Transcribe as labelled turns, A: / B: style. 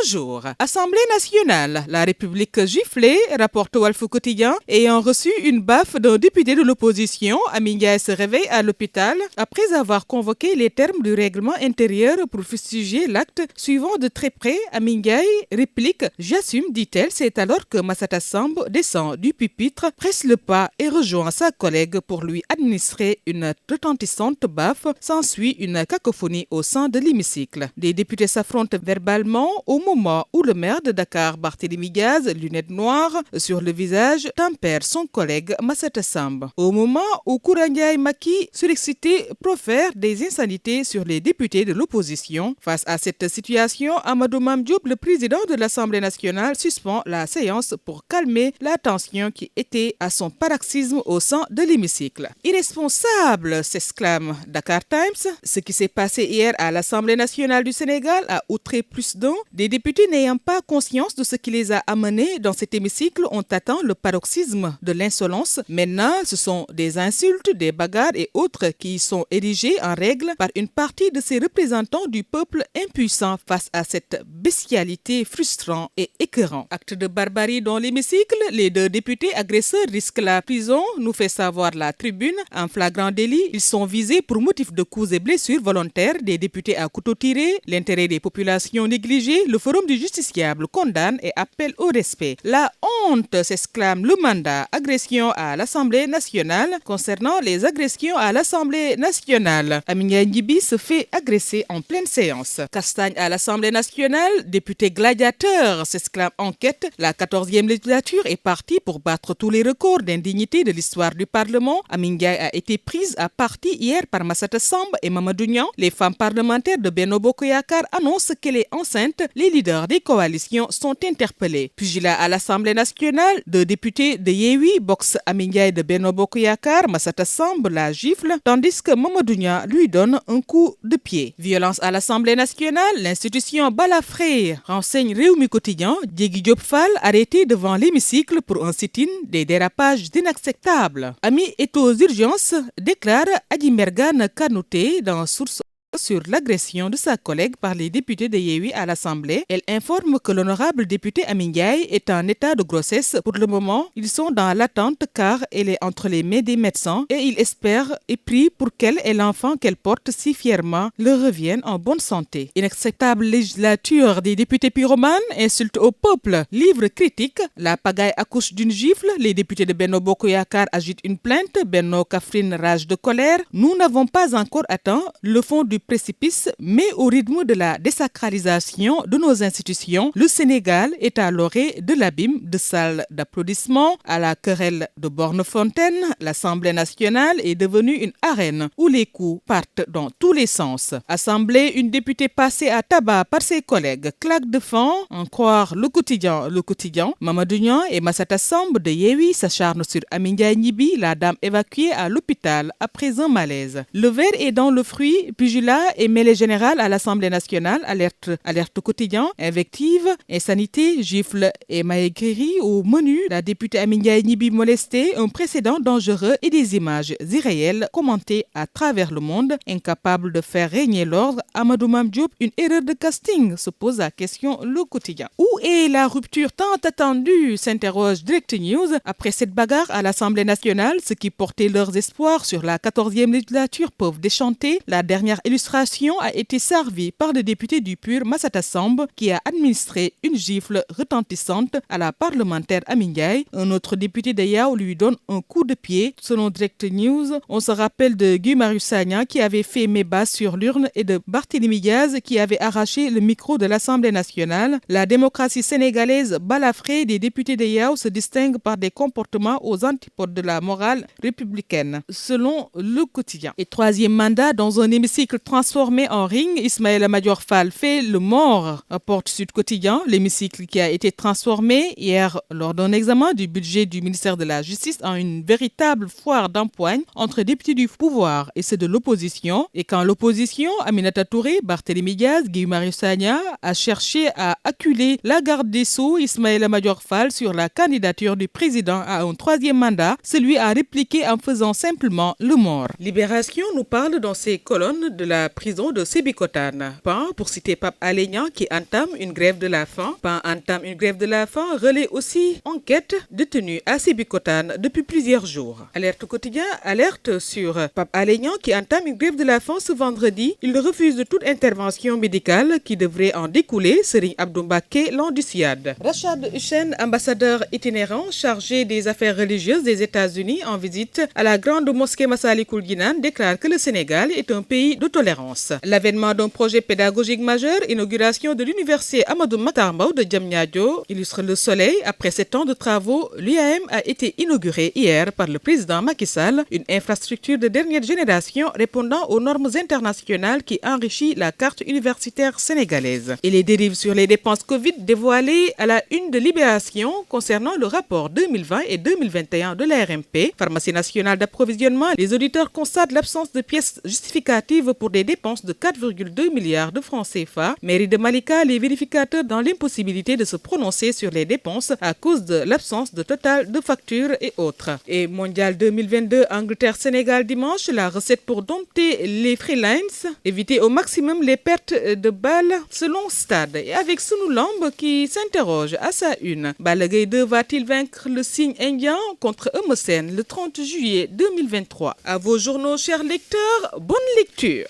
A: Bonjour. Assemblée nationale, la République giflée, rapporte Walf Quotidien, ayant reçu une baffe d'un député de l'opposition, Amy Ndiaye se réveille à l'hôpital après avoir convoqué les termes du règlement intérieur pour fustiger l'acte. Suivant de très près, Amy Ndiaye réplique « J'assume », dit-elle. C'est alors que Massata Samb descend du pupitre, presse le pas et rejoint sa collègue pour lui administrer une retentissante baffe. S'ensuit une cacophonie au sein de l'hémicycle. Les députés s'affrontent verbalement au moment où le maire de Dakar, Barthélémy Diaz, lunettes noires sur le visage, tempère son collègue Massata Samb. Au moment où Koura Ndiaye Macky, surexcité, profère des insanités sur les députés de l'opposition. Face à cette situation, Amadou Mame Diop, le président de l'Assemblée nationale, suspend la séance pour calmer la tension qui était à son paroxysme au sein de l'hémicycle. Irresponsable, s'exclame Dakar Times. Ce qui s'est passé hier à l'Assemblée nationale du Sénégal a outré plus d'un. Des députés n'ayant pas conscience de ce qui les a amenés dans cet hémicycle ont atteint le paroxysme de l'insolence. Maintenant, ce sont des insultes, des bagarres et autres qui sont érigés en règle par une partie de ces représentants du peuple impuissant face à cette bestialité frustrante et écœurante. Acte de barbarie dans l'hémicycle, les deux députés agresseurs risquent la prison, nous fait savoir la Tribune. En flagrant délit, ils sont visés pour motif de coups et blessures volontaires, des députés à couteau tiré, l'intérêt des populations négligé. Le Forum du justiciable condamne et appelle au respect. La honte, s'exclame le mandat. Agression à l'Assemblée nationale. Concernant les agressions à l'Assemblée nationale, Amy Ndiaye se fait agresser en pleine séance. Castagne à l'Assemblée nationale, député gladiateur, s'exclame Enquête. La 14e législature est partie pour battre tous les records d'indignité de l'histoire du Parlement. Amy Ndiaye a été prise à partie hier par Massata Samb et Mamadou Niang. Les femmes parlementaires de Benno Bokk Yakaar annoncent qu'elle est enceinte. Les leaders des coalitions sont interpellés. Pugilat à l'Assemblée nationale, deux députés de Yewwi boxent Amy Ndiaye de Benno Bokk Yakaar. Massata Samb la gifle, tandis que Mamadou Niang lui donne un coup de pied. Violence à l'Assemblée nationale, l'institution balafrée, renseigne Rewmi Quotidien. Diégui Diop Fall arrêté devant l'hémicycle pour un sit-in, des dérapages inacceptables. Amy est aux urgences, déclare Adji Mergane Kanouté dans Source sur l'agression de sa collègue par les députés de Yewwi à l'Assemblée. Elle informe que l'honorable député Amy Ndiaye est en état de grossesse. Pour le moment, ils sont dans l'attente car elle est entre les mains des médecins et ils espèrent et prient pour qu'elle et l'enfant qu'elle porte si fièrement leur reviennent en bonne santé. Inacceptable législature des députés pyromanes, insulte au peuple, livre critique, la pagaille accouche d'une gifle, les députés de Benno Bokk Yakaar agitent une plainte, Benno Kaffrine rage de colère. Nous n'avons pas encore atteint le fond du précipice, mais au rythme de la désacralisation de nos institutions, le Sénégal est à l'orée de l'abîme. De salles d'applaudissements à la querelle de Borne-Fontaine, l'Assemblée nationale est devenue une arène où les coups partent dans tous les sens. Assemblée, une députée passée à tabac par ses collègues, claque de fin, en croire le quotidien. Mamadou Niang et Massata Samb de Yewwi s'acharnent sur Amy Ndiaye, la dame évacuée à l'hôpital après un malaise. Le verre est dans le fruit, pugilat et mêlée générale à l'Assemblée nationale, alerte quotidien, invective, insanité, gifle et maïgrerie au menu. La députée Amy Ndiaye molestée, un précédent dangereux et des images irréelles commentées à travers le monde. Incapable de faire régner l'ordre, Amadou Mame Diop, une erreur de casting, se pose la question le quotidien. Où est la rupture tant attendue, s'interroge Direct News. Après cette bagarre à l'Assemblée nationale, ceux qui portaient leurs espoirs sur la 14e législature peuvent déchanter. La dernière illustration a été servie par le député du PUR Massata Samb qui a administré une gifle retentissante à la parlementaire Amy Ndiaye. Un autre député de Yao lui donne un coup de pied. Selon Direct News, on se rappelle de Guy Marius Sagna qui avait fait mébat sur l'urne et de Barthélémy Diaz qui avait arraché le micro de l'Assemblée nationale. La démocratie sénégalaise balafrée des députés de Yao se distingue par des comportements aux antipodes de la morale républicaine, selon le quotidien. Et troisième mandat dans un hémicycle transformé en ring, Ismaïla Madior Fall fait le mort, rapporte Sud Quotidien. L'hémicycle qui a été transformé hier lors d'un examen du budget du ministère de la Justice en une véritable foire d'empoigne entre députés du pouvoir et ceux de l'opposition. Et quand l'opposition, Aminata Touré, Barthélémy Diaz, Guy Marius Sagna, a cherché à acculer la garde des Sceaux, Ismaïla Madior Fall, sur la candidature du président à un troisième mandat, celui a répliqué en faisant simplement le mort. Libération nous parle dans ses colonnes de la la prison de Sébikotane. PAN, pour citer Pape Alé Niang, qui entame une grève de la faim. PAN entame une grève de la faim, relaie aussi enquête détenue à Sébikotane depuis plusieurs jours. Alerte quotidien alerte sur Pape Alé Niang qui entame une grève de la faim ce vendredi. Il refuse toute intervention médicale qui devrait en découler. Serigne Abdou Mbacké l'en dissuade. Rachad Hussein, ambassadeur itinérant chargé des affaires religieuses des États-Unis en visite à la grande mosquée Massalikul Jinan, déclare que le Sénégal est un pays de tolérance. L'avènement d'un projet pédagogique majeur, inauguration de l'université Amadou Mahtar Mbow de Diamniadio, illustre le soleil. Après 7 ans de travaux, l'UAM a été inaugurée hier par le président Macky Sall, une infrastructure de dernière génération répondant aux normes internationales qui enrichit la carte universitaire sénégalaise. Et les dérives sur les dépenses Covid dévoilées à la une de Libération concernant le rapport 2020 et 2021 de l'ARMP, Pharmacie nationale d'approvisionnement. Les auditeurs constatent l'absence de pièces justificatives pour des dépenses de 4,2 milliards de francs CFA. Mairie de Malika, les vérificateurs dans l'impossibilité de se prononcer sur les dépenses à cause de l'absence de total de factures et autres. Et Mondial 2022, Angleterre-Sénégal dimanche, la recette pour dompter les freelance, éviter au maximum les pertes de balles selon Stade. Et avec Sunu Lamb qui s'interroge à sa une, Balla Gaye 2 va-t-il vaincre le signe indien contre Eumeu Sène le 30 juillet 2023? À vos journaux, chers lecteurs, bonne lecture.